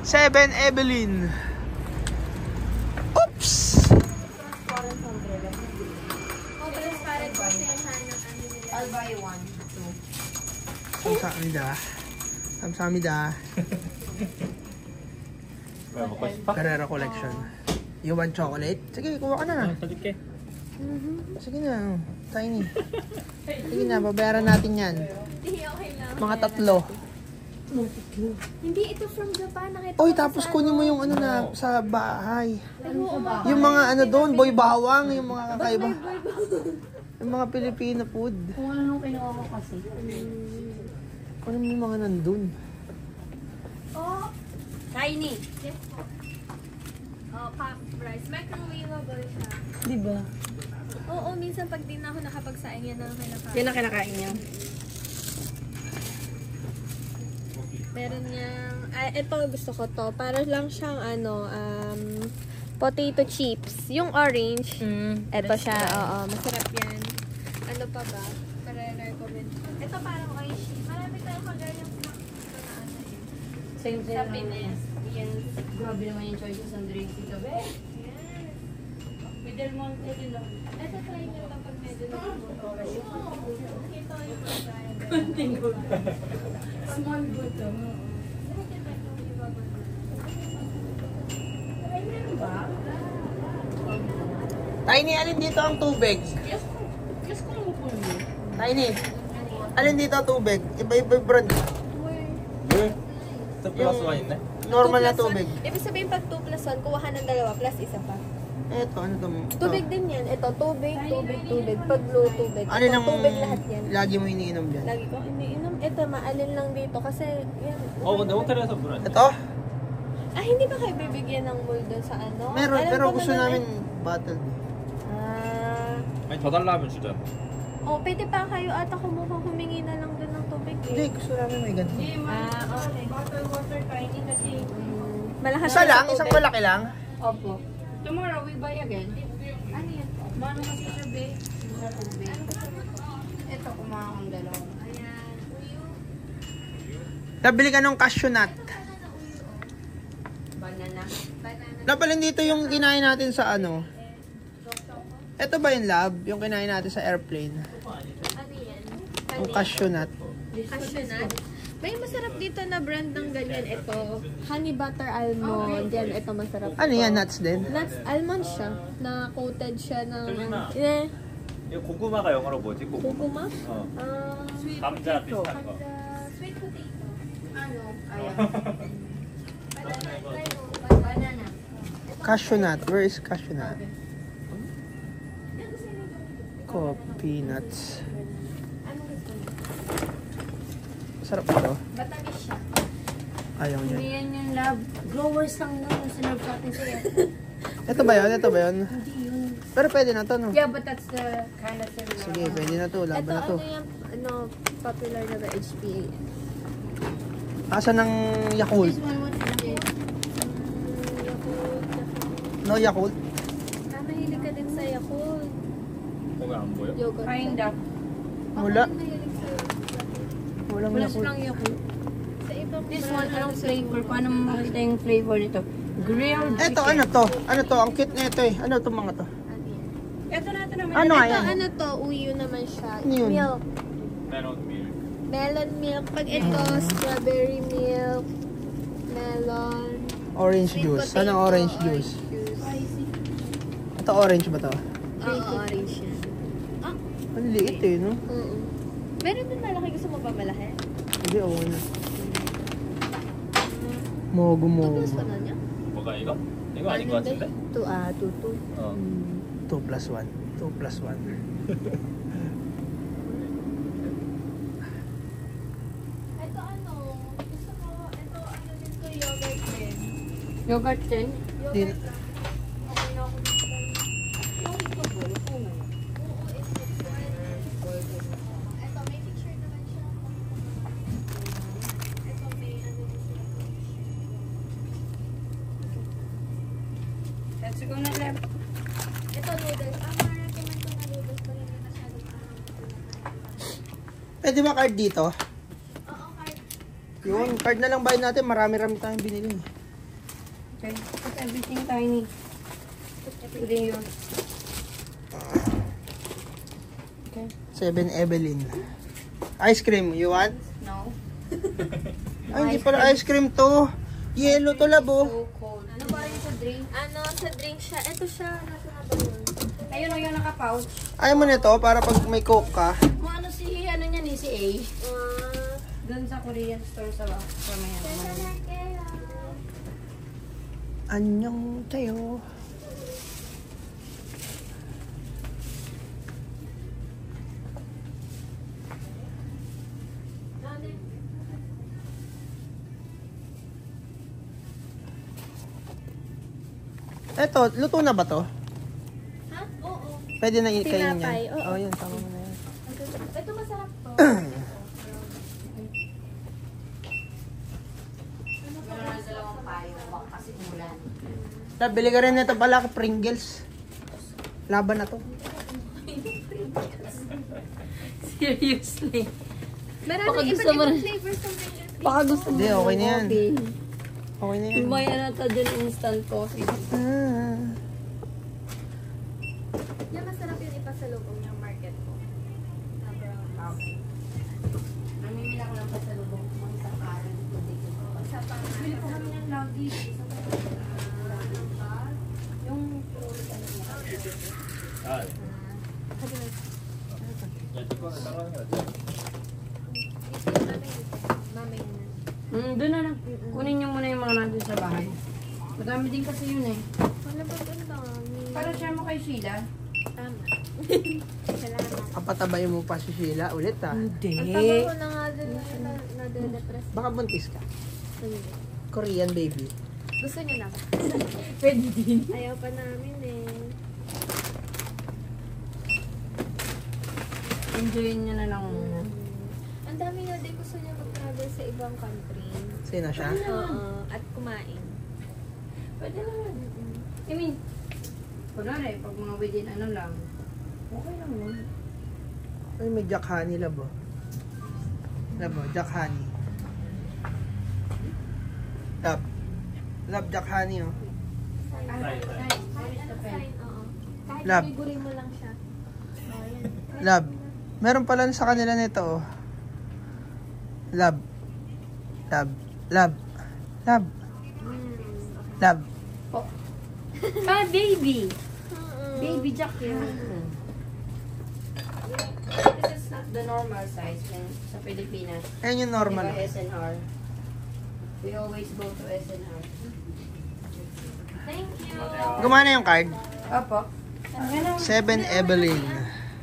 7 Evelyn. Oops! I'll buy one. Kamsahamnida. Kamsahamnida. Carrera collection. You want chocolate? Sige, kuha ka na. Sige na. Tiny. Sige na, babayaran natin yan. Mga 3. Hindi, ito from Japan. Nakita Oy, tapos kunin mo yung ano na sa bahay. Yung mga ano doon, boy bawang, yung mga kakaiba. Yung mga Filipino food. Kung ano nung kinuha ko kasi. Ano yung mga nandun? Oh, tiny. Oh, pop rice. Microwavable siya. Diba? Oo, minsan pag di na ako nakapagsaing yan na kinakain. Yan ang kinakain niya. Meron niyang, ito gusto ko to. Para lang siyang potato chips. Yung orange, ito siya. Oo, masarap yan. Ano pa ba? Para recommend. Ito parang orange. Marami tayong kagayang snack dito na ano eh. Same thing. Sa Pinas. Yan. Grabe naman yung choices ng drinks dito. Yes. With Del Monte din lang. Ito try nyo lang pag medyo nagmumotora. Ito yung pag-try. Kunting good. Small good. Tiny, alin dito ang tubig? Yes, kung mo po niyo. Tiny, alin dito ang tubig? Iba-iba yung brand. Yung normal na tubig. Ibig sabihin pag 2 plus 1, kuha ka ng 2 plus isa pa. Eto, ano to? Tubig din yan. Ito, tubig. Pag blue, tubig. Alin ang Tubig lahat yan. lagi mo iniinom dyan? Lagi ko iniinom. Ito, maalin lang dito kasi yan. Ito? Ah, hindi ba kayo bibigyan ng mold doon sa ano? Meron, Alam pero ko gusto naman namin bottle. 아니 더 달라 하면 주자. Pwede pa kayo ata humingi na lang doon ng tubig Hindi, eh. gusto namin may ganito. Okay. Bottle water tiny kasi. Malakas Isa siya sa lang? tubig. Isang malaki lang? Opo. Tomorrow we buy again. Ano yan? Mano kasi siya, be? Sa tubig. Ito, kumaha akong dalawa. Nabili ka ng cashew nut. Banana. Napalin dito yung kinain natin sa ano. Ito ba yung lab? Yung kinain natin sa airplane? Ano yan? Yung cashew nut. Cashew nut. May masarap dito na brand ng ganyan. Ito, honey butter almond. Yan, ito masarap. Ano yan? Nuts din? Nuts, almond siya. Na coated siya ng... 설민아. Eh, 이거 고구마가 영어로 뭐지? 고구마. kukuma? 감자 비슷한 거. Sweet potato. Ano? Ayan. Banana. Banana. Cashew nut. Where is cashew nut? Coffee nuts. Anong gusto mo? Sarap ito. Batamis siya. Ayaw Hindi niya. yan yung lab. Growers lang nun yung sinurf sa atin sa'yo. Ito ba yun? Ito ba yun? Hindi yun. Pero pwede na to, no? Yeah, but that's the kind of thing. Sige, pwede na to. Laban Ito, na to. ano yung popular na ba? HPA. Asa ng Yakult? This one, what is it? No Yakult? Mahilig ka din sa Yakult. 거기 안 보여? Yogurt. Kind of. Wala. Mahilig sa Yakult. Walang Wala Yakult. silang Yakult. Sa ibang This brand, one, anong flavor? Paano mo makita yung flavor nito? Grilled chicken. Eto, ano to? Ano to? Ang cute na ito eh. Ano itong mga to? Ano yan? Ito naman. Ano nga Ito, yan? ano to? Uyo naman siya. Ano yun? Milk. 메론 밀. Melon milk. Pag ito, strawberry milk. Melon. Orange Sweet juice. potato, Anong orange juice? Ito orange ba to? Oo, orange yan. Ang liit eh, no? Meron din malaki. Gusto mo pa malaki? Hindi, oo na. Mogo mogo. Gusto na niya? 뭐가 이거? 이거 아닌 것 같은데? 2. 어. 2 plus 1. 2 plus 1. Ito ano? Gusto ko, ito ano din to, yogurt din. Yogurt din. Di, Okay na ako dito. Oo, it's ito, may picture naman siya. Ito, may ano din siya. Let's go na lab. Ito, noodles. Ma-recommend ko na noodles pa rin masyado pwede ba card dito? Oo, card. Yun, card na lang bayad natin. Marami-rami tayong binili. Okay. Put everything tiny. Including yours. Okay. 7 Evelyn. Ice cream, you want? No. Ay, hindi pala ice cream to. Yellow to, labo. So cold. Ano ba rin sa drink? Ano, sa drink siya. Ito siya. Nasa na ba yun? Ayun o, yung naka-pouch. Ayaw mo nito para pag may coke ka. Kung ano si, ano niyan eh, si A. Ah, Doon sa Korean store sa Mayan. Anyong tayo. Eto, luto na ba to? ha? Oo. Pwede na kainin Tinapay, yan. oo. Oh, yun, tama mo na yan. Ito masarap to. Meron na dalawang payo. Baka kasi umulan. Bili ka rin nito pala, Pringles. Laban na to. Seriously. Maraming iba't ibang flavors ng Pringles. Baka gusto mo. Hindi, okay na yan. Coffee. Okay na yan. May ano to dun, instant coffee. Yan, masarap yun ipasalubong yung market ko. Okay. Namimila ko lang pa sa lubong kung isang araw. Sa pang Bili ko kami ng lagi. Yung Ah. Ito po, nakaroon ka dyan. mamay na. doon na lang. Kunin niyo muna yung mga nandun sa bahay. Madami din kasi yun eh. Wala ba ang dami? Para share mo kay Sheila. Tama. Salamat. Kapatabayin mo pa si Sheila ulit ah. Ang taba ko na nga din nade-depress. Baka buntis ka. Hindi. Korean baby. Gusto niyo na ba? Pwede din. Ayaw pa namin eh. Enjoyin niyo na lang. Ang dami nga din gusto niya mag-travel sa ibang country. Sino siya? Oo. At kumain. Pwede naman. I mean, kunwari, pag mga within ano lang, okay lang yun. Ay, may Jack Honey labo. Labo, Jack Honey. Love. Love Jack Honey oh. Nice. Where is the pen? Oo. Kahit Lab. guri mo lang siya. Oh, yan. Love. Meron pala sa kanila nito oh. Love. Love. Love. Love. Love. Ah, baby! Baby Jack yun. This is not the normal size sa Pilipinas. Ayan yung normal. Diba SNR? We always go to SNR. Thank you. Gumana yung card? Opo. 7 Evelyn.